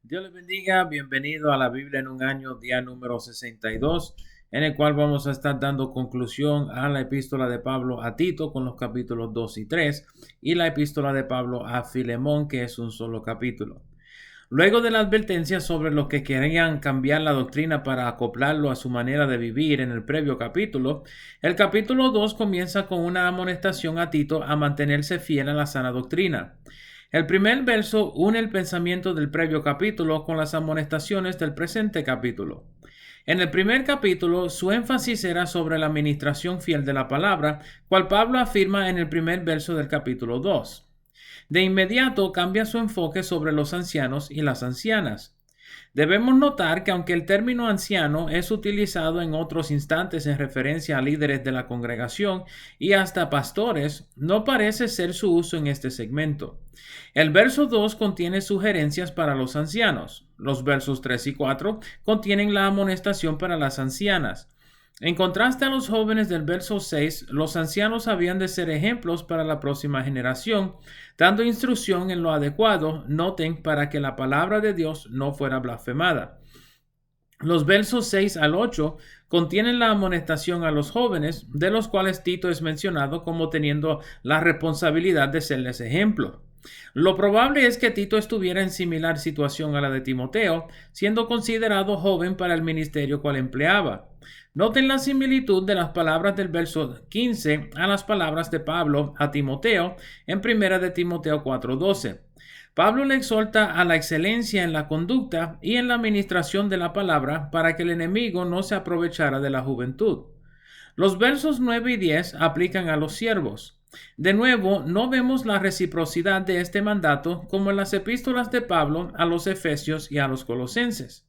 Dios les bendiga, bienvenido a la Biblia en un año, día número 62, en el cual vamos a estar dando conclusión a la epístola de Pablo a Tito con los capítulos 2 y 3 y la epístola de Pablo a Filemón, que es un solo capítulo. Luego de la advertencia sobre los que querían cambiar la doctrina para acoplarlo a su manera de vivir en el previo capítulo, el capítulo 2 comienza con una amonestación a Tito a mantenerse fiel a la sana doctrina. El primer verso une el pensamiento del previo capítulo con las amonestaciones del presente capítulo. En el primer capítulo, su énfasis era sobre la administración fiel de la palabra, cual Pablo afirma en el primer verso del capítulo 2. De inmediato cambia su enfoque sobre los ancianos y las ancianas. Debemos notar que aunque el término anciano es utilizado en otros instantes en referencia a líderes de la congregación y hasta pastores, no parece ser su uso en este segmento. El verso 2 contiene sugerencias para los ancianos. Los versos 3 y 4 contienen la amonestación para las ancianas. En contraste a los jóvenes del verso 6, los ancianos habían de ser ejemplos para la próxima generación, dando instrucción en lo adecuado, noten, para que la palabra de Dios no fuera blasfemada. Los versos 6 al 8 contienen la amonestación a los jóvenes, de los cuales Tito es mencionado como teniendo la responsabilidad de serles ejemplo. Lo probable es que Tito estuviera en similar situación a la de Timoteo, siendo considerado joven para el ministerio cual empleaba. Noten la similitud de las palabras del verso 15 a las palabras de Pablo a Timoteo en 1 de Timoteo 4:12. Pablo le exhorta a la excelencia en la conducta y en la administración de la palabra para que el enemigo no se aprovechara de la juventud. Los versos 9 y 10 aplican a los siervos. De nuevo, no vemos la reciprocidad de este mandato como en las epístolas de Pablo a los Efesios y a los Colosenses.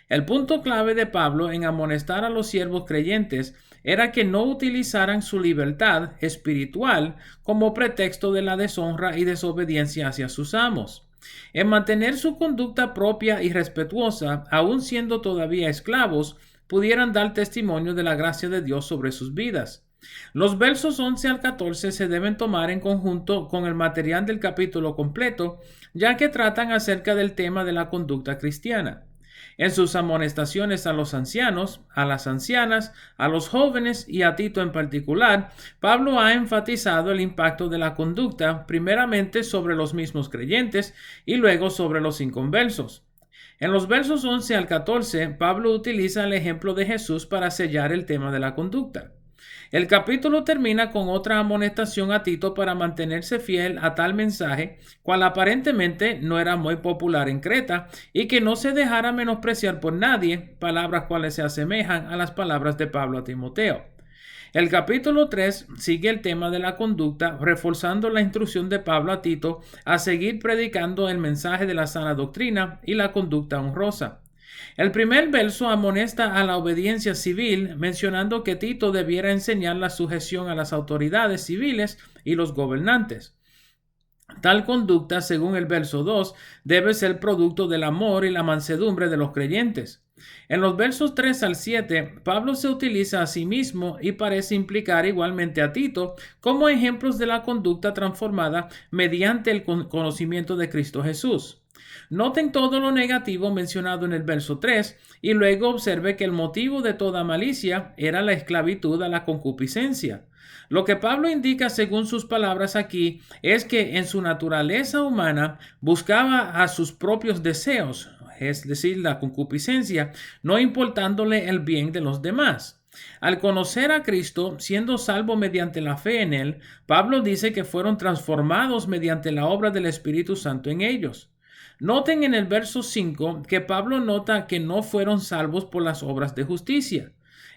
El punto clave de Pablo en amonestar a los siervos creyentes era que no utilizaran su libertad espiritual como pretexto de la deshonra y desobediencia hacia sus amos. En mantener su conducta propia y respetuosa, aun siendo todavía esclavos, pudieran dar testimonio de la gracia de Dios sobre sus vidas. Los versos 11 al 14 se deben tomar en conjunto con el material del capítulo completo, ya que tratan acerca del tema de la conducta cristiana. En sus amonestaciones a los ancianos, a las ancianas, a los jóvenes y a Tito en particular, Pablo ha enfatizado el impacto de la conducta primeramente sobre los mismos creyentes y luego sobre los inconversos. En los versos 11 al 14, Pablo utiliza el ejemplo de Jesús para sellar el tema de la conducta. El capítulo termina con otra amonestación a Tito para mantenerse fiel a tal mensaje, cual aparentemente no era muy popular en Creta, y que no se dejara menospreciar por nadie, palabras cuales se asemejan a las palabras de Pablo a Timoteo. El capítulo 3 sigue el tema de la conducta, reforzando la instrucción de Pablo a Tito a seguir predicando el mensaje de la sana doctrina y la conducta honrosa. El primer verso amonesta a la obediencia civil, mencionando que Tito debiera enseñar la sujeción a las autoridades civiles y los gobernantes. Tal conducta, según el verso 2, debe ser producto del amor y la mansedumbre de los creyentes. En los versos 3 al 7, Pablo se utiliza a sí mismo y parece implicar igualmente a Tito como ejemplos de la conducta transformada mediante el conocimiento de Cristo Jesús. Noten todo lo negativo mencionado en el verso 3 y luego observe que el motivo de toda malicia era la esclavitud a la concupiscencia. Lo que Pablo indica según sus palabras aquí es que en su naturaleza humana buscaba a sus propios deseos, es decir, la concupiscencia, no importándole el bien de los demás. Al conocer a Cristo, siendo salvo mediante la fe en Él, Pablo dice que fueron transformados mediante la obra del Espíritu Santo en ellos. Noten en el verso 5 que Pablo nota que no fueron salvos por las obras de justicia.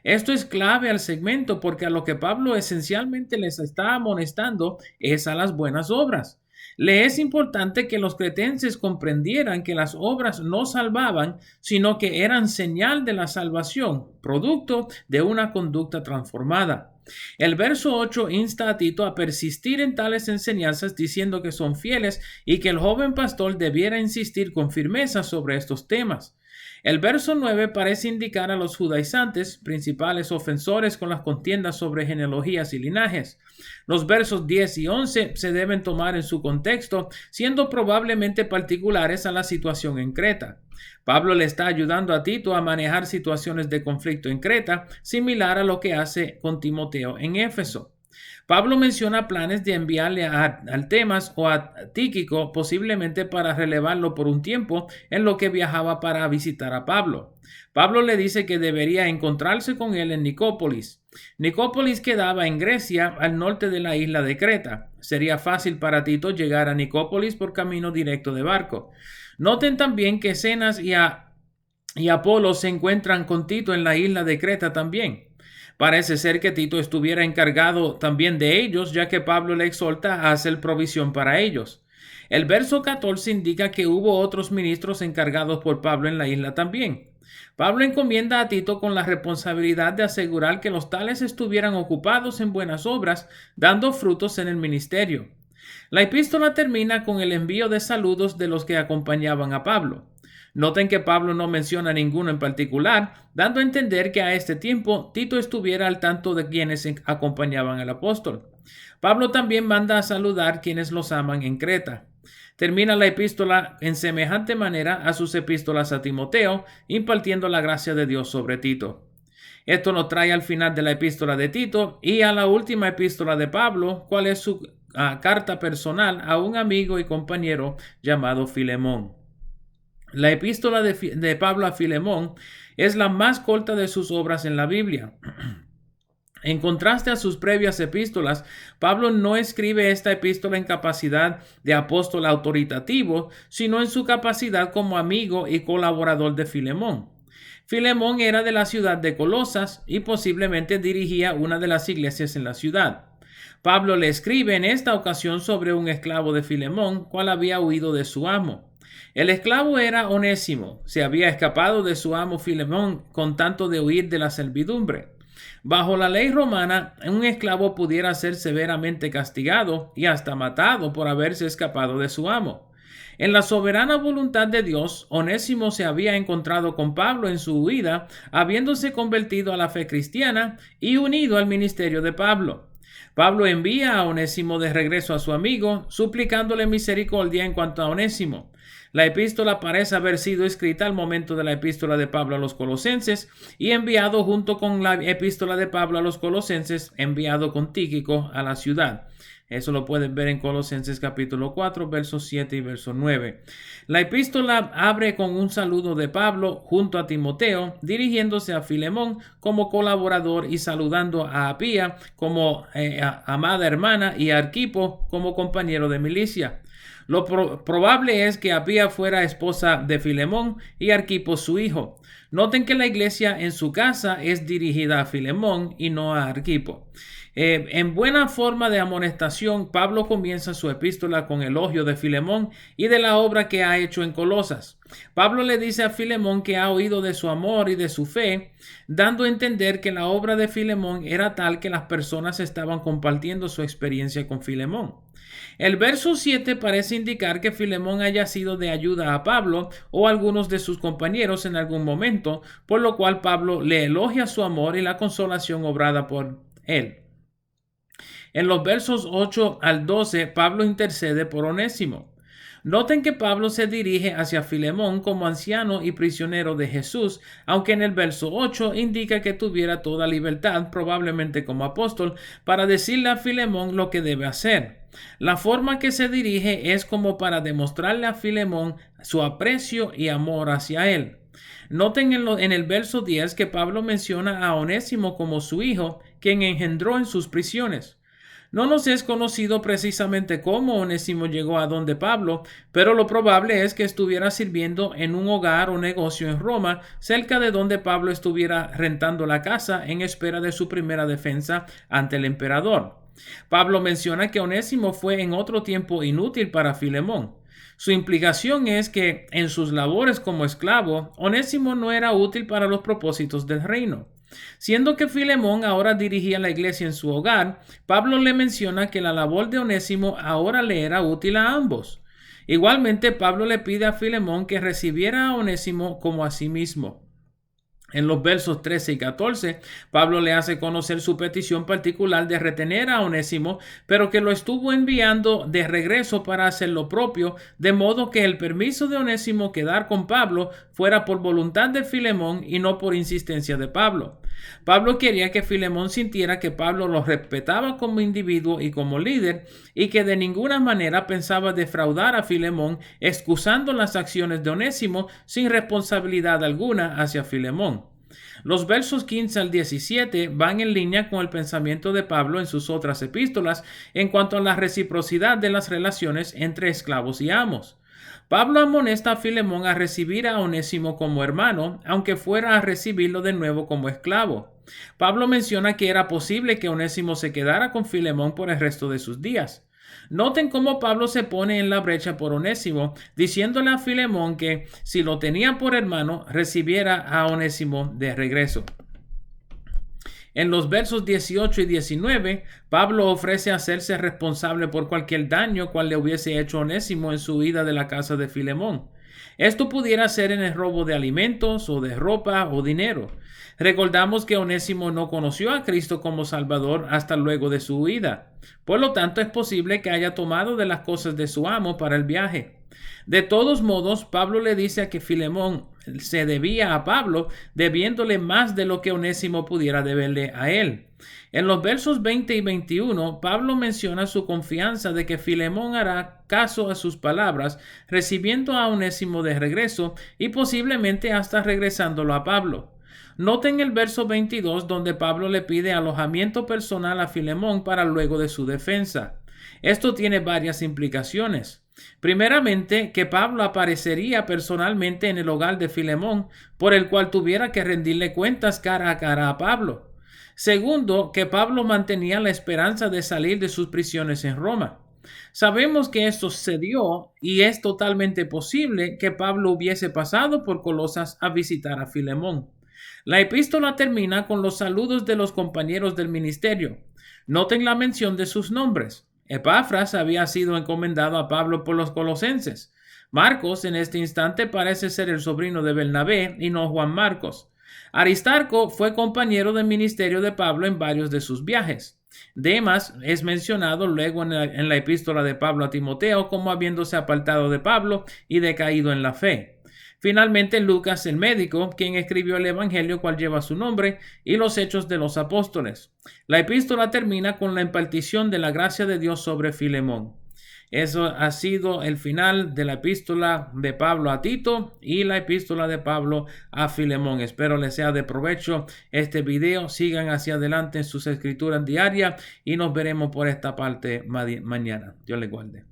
Esto es clave al segmento porque a lo que Pablo esencialmente les está amonestando es a las buenas obras. Le es importante que los cretenses comprendieran que las obras no salvaban, sino que eran señal de la salvación, producto de una conducta transformada. El verso 8 insta a Tito a persistir en tales enseñanzas diciendo que son fieles y que el joven pastor debiera insistir con firmeza sobre estos temas. El verso 9 parece indicar a los judaizantes, principales ofensores con las contiendas sobre genealogías y linajes. Los versos 10 y 11 se deben tomar en su contexto, siendo probablemente particulares a la situación en Creta. Pablo le está ayudando a Tito a manejar situaciones de conflicto en Creta, similar a lo que hace con Timoteo en Éfeso. Pablo menciona planes de enviarle a Artemas o a Tíquico, posiblemente para relevarlo por un tiempo en lo que viajaba para visitar a Pablo. Pablo le dice que debería encontrarse con él en Nicópolis. Nicópolis quedaba en Grecia, al norte de la isla de Creta. Sería fácil para Tito llegar a Nicópolis por camino directo de barco. Noten también que Zenas y Apolo se encuentran con Tito en la isla de Creta también. Parece ser que Tito estuviera encargado también de ellos, ya que Pablo le exhorta a hacer provisión para ellos. El verso 14 indica que hubo otros ministros encargados por Pablo en la isla también. Pablo encomienda a Tito con la responsabilidad de asegurar que los tales estuvieran ocupados en buenas obras, dando frutos en el ministerio. La epístola termina con el envío de saludos de los que acompañaban a Pablo. Noten que Pablo no menciona ninguno en particular, dando a entender que a este tiempo Tito estuviera al tanto de quienes acompañaban al apóstol. Pablo también manda a saludar quienes los aman en Creta. Termina la epístola en semejante manera a sus epístolas a Timoteo, impartiendo la gracia de Dios sobre Tito. Esto nos trae al final de la epístola de Tito y a la última epístola de Pablo, cual es su carta personal a un amigo y compañero llamado Filemón. La epístola de Pablo a Filemón es la más corta de sus obras en la Biblia. En contraste a sus previas epístolas, Pablo no escribe esta epístola en capacidad de apóstol autoritativo, sino en su capacidad como amigo y colaborador de Filemón. Filemón era de la ciudad de Colosas y posiblemente dirigía una de las iglesias en la ciudad. Pablo le escribe en esta ocasión sobre un esclavo de Filemón, cual había huido de su amo. El esclavo era Onésimo, se había escapado de su amo Filemón con tanto de huir de la servidumbre. Bajo la ley romana, un esclavo pudiera ser severamente castigado y hasta matado por haberse escapado de su amo. En la soberana voluntad de Dios, Onésimo se había encontrado con Pablo en su huida, habiéndose convertido a la fe cristiana y unido al ministerio de Pablo. Pablo envía a Onésimo de regreso a su amigo, suplicándole misericordia en cuanto a Onésimo. La epístola parece haber sido escrita al momento de la epístola de Pablo a los Colosenses y enviado junto con la epístola de Pablo a los Colosenses, enviado con Tíquico a la ciudad. Eso lo pueden ver en Colosenses capítulo 4, versos 7 y verso 9. La epístola abre con un saludo de Pablo junto a Timoteo, dirigiéndose a Filemón como colaborador y saludando a Apía como amada hermana y a Arquipo como compañero de milicia. Lo probable es que Apía fuera esposa de Filemón y Arquipo su hijo. Noten que la iglesia en su casa es dirigida a Filemón y no a Arquipo. En buena forma de amonestación, Pablo comienza su epístola con elogio de Filemón y de la obra que ha hecho en Colosas. Pablo le dice a Filemón que ha oído de su amor y de su fe, dando a entender que la obra de Filemón era tal que las personas estaban compartiendo su experiencia con Filemón. El verso 7 parece indicar que Filemón haya sido de ayuda a Pablo o a algunos de sus compañeros en algún momento, por lo cual Pablo le elogia su amor y la consolación obrada por él. En los versos 8 al 12, Pablo intercede por Onésimo. Noten que Pablo se dirige hacia Filemón como anciano y prisionero de Jesús, aunque en el verso 8 indica que tuviera toda libertad, probablemente como apóstol, para decirle a Filemón lo que debe hacer. La forma que se dirige es como para demostrarle a Filemón su aprecio y amor hacia él. Noten en el verso 10 que Pablo menciona a Onésimo como su hijo, quien engendró en sus prisiones. No nos es conocido precisamente cómo Onésimo llegó a donde Pablo, pero lo probable es que estuviera sirviendo en un hogar o negocio en Roma, cerca de donde Pablo estuviera rentando la casa en espera de su primera defensa ante el emperador. Pablo menciona que Onésimo fue en otro tiempo inútil para Filemón. Su implicación es que en sus labores como esclavo, Onésimo no era útil para los propósitos del reino. Siendo que Filemón ahora dirigía la iglesia en su hogar, Pablo le menciona que la labor de Onésimo ahora le era útil a ambos. Igualmente, Pablo le pide a Filemón que recibiera a Onésimo como a sí mismo. En los versos 13 y 14, Pablo le hace conocer su petición particular de retener a Onésimo, pero que lo estuvo enviando de regreso para hacer lo propio, de modo que el permiso de Onésimo quedar con Pablo fuera por voluntad de Filemón y no por insistencia de Pablo. Pablo quería que Filemón sintiera que Pablo lo respetaba como individuo y como líder, y que de ninguna manera pensaba defraudar a Filemón, excusando las acciones de Onésimo sin responsabilidad alguna hacia Filemón. Los versos 15 al 17 van en línea con el pensamiento de Pablo en sus otras epístolas en cuanto a la reciprocidad de las relaciones entre esclavos y amos. Pablo amonesta a Filemón a recibir a Onésimo como hermano, aunque fuera a recibirlo de nuevo como esclavo. Pablo menciona que era posible que Onésimo se quedara con Filemón por el resto de sus días. Noten cómo Pablo se pone en la brecha por Onésimo, diciéndole a Filemón que si lo tenía por hermano, recibiera a Onésimo de regreso. En los versos 18 y 19, Pablo ofrece hacerse responsable por cualquier daño cual le hubiese hecho Onésimo en su huida de la casa de Filemón. Esto pudiera ser en el robo de alimentos o de ropa o dinero. Recordamos que Onésimo no conoció a Cristo como Salvador hasta luego de su huida. Por lo tanto, es posible que haya tomado de las cosas de su amo para el viaje. De todos modos, Pablo le dice a que Filemón se debía a Pablo, debiéndole más de lo que Onésimo pudiera deberle a él. En los versos 20 y 21, Pablo menciona su confianza de que Filemón hará caso a sus palabras, recibiendo a Onésimo de regreso y posiblemente hasta regresándolo a Pablo. Noten el verso 22 donde Pablo le pide alojamiento personal a Filemón para luego de su defensa. Esto tiene varias implicaciones. Primeramente, que Pablo aparecería personalmente en el hogar de Filemón, por el cual tuviera que rendirle cuentas cara a cara a Pablo. Segundo, que Pablo mantenía la esperanza de salir de sus prisiones en Roma. Sabemos que esto sucedió y es totalmente posible que Pablo hubiese pasado por Colosas a visitar a Filemón. La epístola termina con los saludos de los compañeros del ministerio. Noten la mención de sus nombres. Epafras había sido encomendado a Pablo por los colosenses. Marcos en este instante parece ser el sobrino de Bernabé y no Juan Marcos. Aristarco fue compañero del ministerio de Pablo en varios de sus viajes. Demas es mencionado luego en la epístola de Pablo a Timoteo como habiéndose apartado de Pablo y decaído en la fe. Finalmente, Lucas, el médico, quien escribió el Evangelio cual lleva su nombre, y los Hechos de los Apóstoles. La epístola termina con la impartición de la gracia de Dios sobre Filemón. Eso ha sido el final de la epístola de Pablo a Tito y la epístola de Pablo a Filemón. Espero les sea de provecho este video. Sigan hacia adelante en sus escrituras diarias y nos veremos por esta parte mañana. Dios les guarde.